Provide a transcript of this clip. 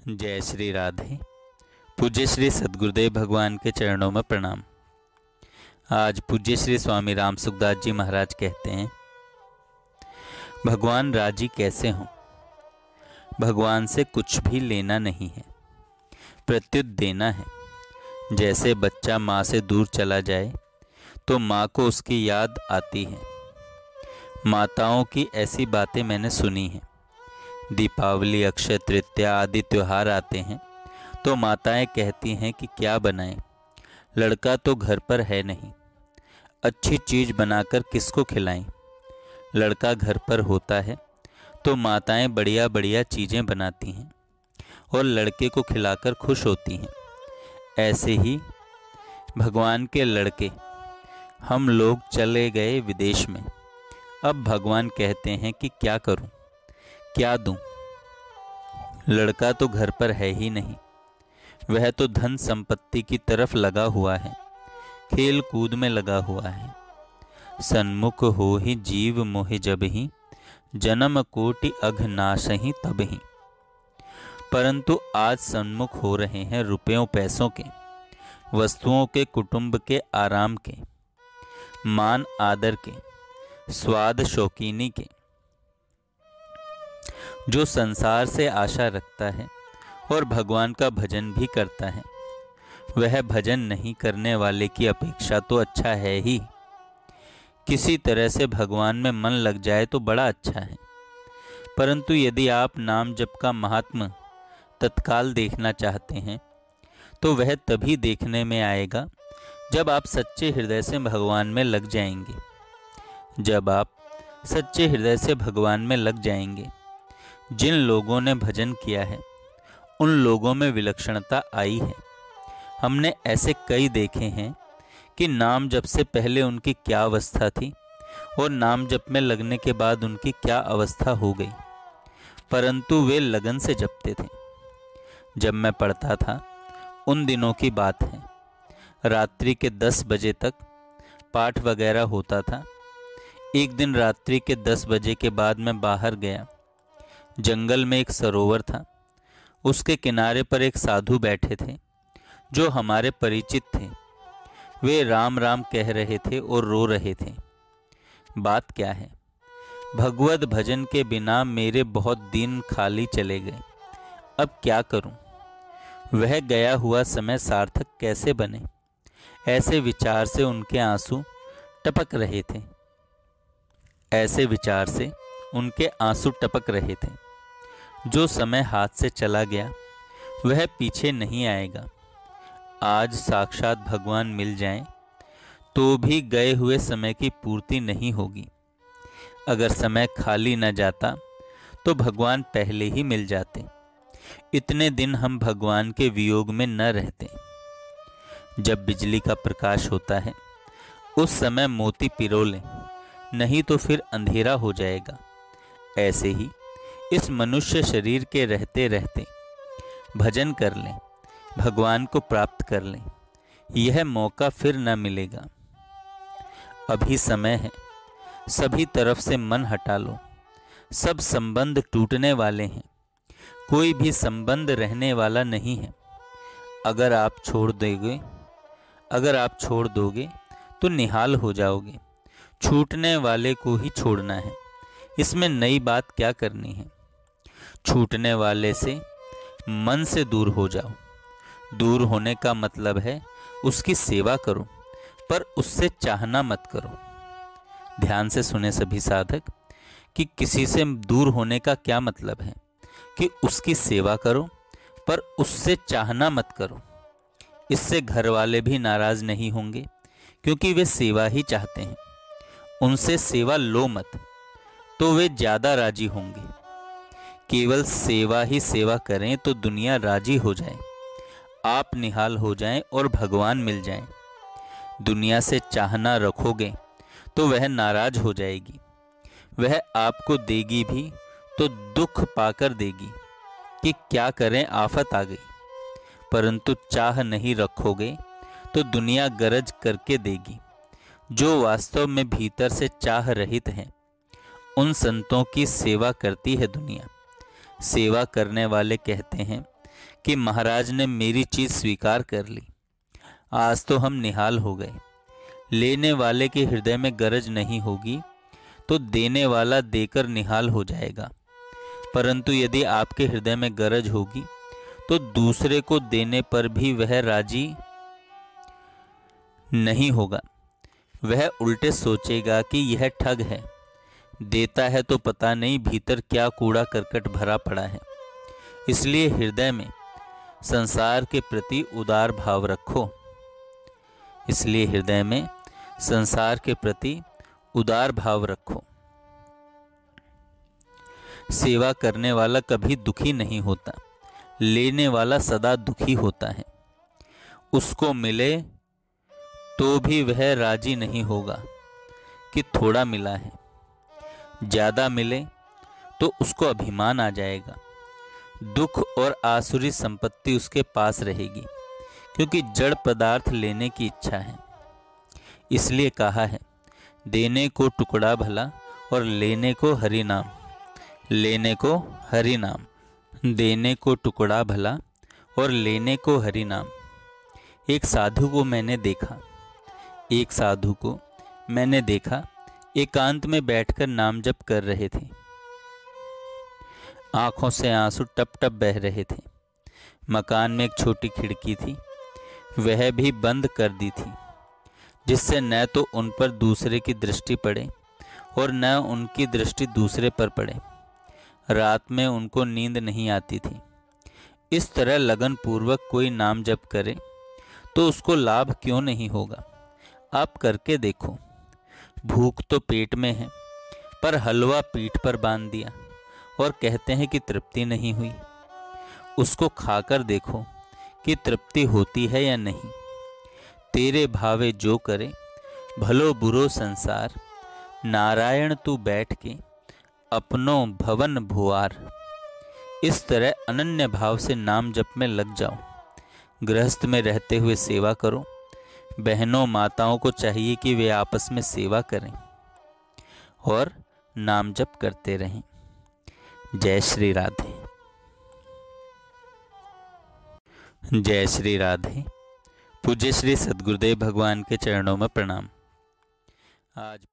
जय श्री राधे। पूज्य श्री सद्गुरुदेव भगवान के चरणों में प्रणाम। आज पूज्य श्री स्वामी राम सुखदास जी महाराज कहते हैं, भगवान राजी कैसे हों। भगवान से कुछ भी लेना नहीं है, प्रत्युत देना है। जैसे बच्चा माँ से दूर चला जाए तो माँ को उसकी याद आती है। माताओं की ऐसी बातें मैंने सुनी हैं। दीपावली, अक्षय तृतीया आदि त्योहार आते हैं तो माताएं कहती हैं कि क्या बनाएं, लड़का तो घर पर है नहीं, अच्छी चीज़ बनाकर किसको खिलाएं। लड़का घर पर होता है तो माताएं बढ़िया बढ़िया चीज़ें बनाती हैं और लड़के को खिलाकर खुश होती हैं। ऐसे ही भगवान के लड़के हम लोग चले गए विदेश में। अब भगवान कहते हैं कि क्या करूं, क्या दूं। लड़का तो घर पर है ही नहीं, वह तो धन संपत्ति की तरफ लगा हुआ है, खेल कूद में लगा हुआ है। सन्मुख हो ही जीव मोहि जब ही, जन्म कोटि अघ नासहि तब ही। परंतु आज सन्मुख हो रहे हैं रुपयों पैसों के, वस्तुओं के, कुटुंब के, आराम के, मान आदर के, स्वाद शौकीनी के। जो संसार से आशा रखता है और भगवान का भजन भी करता है, वह भजन नहीं करने वाले की अपेक्षा तो अच्छा है ही। किसी तरह से भगवान में मन लग जाए तो बड़ा अच्छा है। परंतु यदि आप नाम जप का महात्म तत्काल देखना चाहते हैं तो वह तभी देखने में आएगा जब आप सच्चे हृदय से भगवान में लग जाएंगे। जब आप सच्चे हृदय से भगवान में लग जाएंगे, जिन लोगों ने भजन किया है उन लोगों में विलक्षणता आई है। हमने ऐसे कई देखे हैं कि नाम जप से पहले उनकी क्या अवस्था थी और नाम जप में लगने के बाद उनकी क्या अवस्था हो गई, परंतु वे लगन से जपते थे। जब मैं पढ़ता था उन दिनों की बात है, रात्रि के 10 बजे तक पाठ वगैरह होता था। एक दिन रात्रि के 10 बजे के बाद मैं बाहर गया। जंगल में एक सरोवर था, उसके किनारे पर एक साधु बैठे थे जो हमारे परिचित थे। वे राम राम कह रहे थे और रो रहे थे। बात क्या है, भगवत भजन के बिना मेरे बहुत दिन खाली चले गए, अब क्या करूं, वह गया हुआ समय सार्थक कैसे बने, ऐसे विचार से उनके आंसू टपक रहे थे। ऐसे विचार से उनके आंसू टपक रहे थे। जो समय हाथ से चला गया वह पीछे नहीं आएगा। आज साक्षात भगवान मिल जाएं तो भी गए हुए समय की पूर्ति नहीं होगी। अगर समय खाली न जाता तो भगवान पहले ही मिल जाते। इतने दिन हम भगवान के वियोग में न रहते। जब बिजली का प्रकाश होता है उस समय मोती पिरो लें, नहीं तो फिर अंधेरा हो जाएगा। ऐसे ही इस मनुष्य शरीर के रहते रहते भजन कर लें, भगवान को प्राप्त कर लें। यह मौका फिर न मिलेगा। अभी समय है, सभी तरफ से मन हटा लो। सब संबंध टूटने वाले हैं, कोई भी संबंध रहने वाला नहीं है। अगर आप छोड़ दोगे तो निहाल हो जाओगे। छूटने वाले को ही छोड़ना है, इसमें नई बात क्या करनी है। छूटने वाले से मन से दूर हो जाओ। दूर होने का मतलब है उसकी सेवा करो, पर उससे चाहना मत करो। ध्यान से सुने सभी साधक कि किसी से दूर होने का क्या मतलब है कि उसकी सेवा करो पर उससे चाहना मत करो। इससे घर वाले भी नाराज नहीं होंगे क्योंकि वे सेवा ही चाहते हैं। उनसे सेवा लो मत तो वे ज़्यादा राजी होंगे। केवल सेवा ही सेवा करें तो दुनिया राजी हो जाए, आप निहाल हो जाएं और भगवान मिल जाएं। दुनिया से चाहना रखोगे तो वह नाराज हो जाएगी। वह आपको देगी भी तो दुख पाकर देगी कि क्या करें, आफत आ गई। परंतु चाह नहीं रखोगे तो दुनिया गरज करके देगी। जो वास्तव में भीतर से चाह रहित हैं उन संतों की सेवा करती है दुनिया। सेवा करने वाले कहते हैं कि महाराज ने मेरी चीज स्वीकार कर ली। आज तो हम निहाल हो गए। लेने वाले के हृदय में गरज नहीं होगी तो देने वाला देकर निहाल हो जाएगा, परंतु यदि आपके हृदय में गरज होगी तो दूसरे को देने पर भी वह राजी नहीं होगा। वह उल्टे सोचेगा कि यह ठग है, देता है तो पता नहीं भीतर क्या कूड़ा करकट भरा पड़ा है। इसलिए हृदय में संसार के प्रति उदार भाव रखो। इसलिए हृदय में संसार के प्रति उदार भाव रखो। सेवा करने वाला कभी दुखी नहीं होता, लेने वाला सदा दुखी होता है। उसको मिले तो भी वह राजी नहीं होगा कि थोड़ा मिला है। ज्यादा मिले तो उसको अभिमान आ जाएगा। दुख और आसुरी संपत्ति उसके पास रहेगी, क्योंकि जड़ पदार्थ लेने की इच्छा है। इसलिए कहा है, देने को टुकड़ा भला और लेने को हरि नाम। लेने को हरि नाम, देने को टुकड़ा भला और लेने को हरि नाम। एक साधु को मैंने देखा एकांत में बैठकर नाम जप कर रहे थे। आंखों से आंसू टप टप बह रहे थे। मकान में एक छोटी खिड़की थी, वह भी बंद कर दी थी, जिससे न तो उन पर दूसरे की दृष्टि पड़े और न उनकी दृष्टि दूसरे पर पड़े। रात में उनको नींद नहीं आती थी। इस तरह लगन पूर्वक कोई नाम जप करे तो उसको लाभ क्यों नहीं होगा। आप करके देखो। भूख तो पेट में है, पर हलवा पीठ पर बांध दिया और कहते हैं कि तृप्ति नहीं हुई। उसको खाकर देखो कि तृप्ति होती है या नहीं। तेरे भावे जो करे, भलो बुरो संसार, नारायण तू बैठ के अपनो भवन भुआर। इस तरह अनन्य भाव से नाम जप में लग जाओ। गृहस्थ में रहते हुए सेवा करो। बहनों माताओं को चाहिए कि वे आपस में सेवा करें और नाम जप करते रहें। जय श्री राधे। जय श्री राधे। पूज्य श्री सद्गुरुदेव भगवान के चरणों में प्रणाम। आज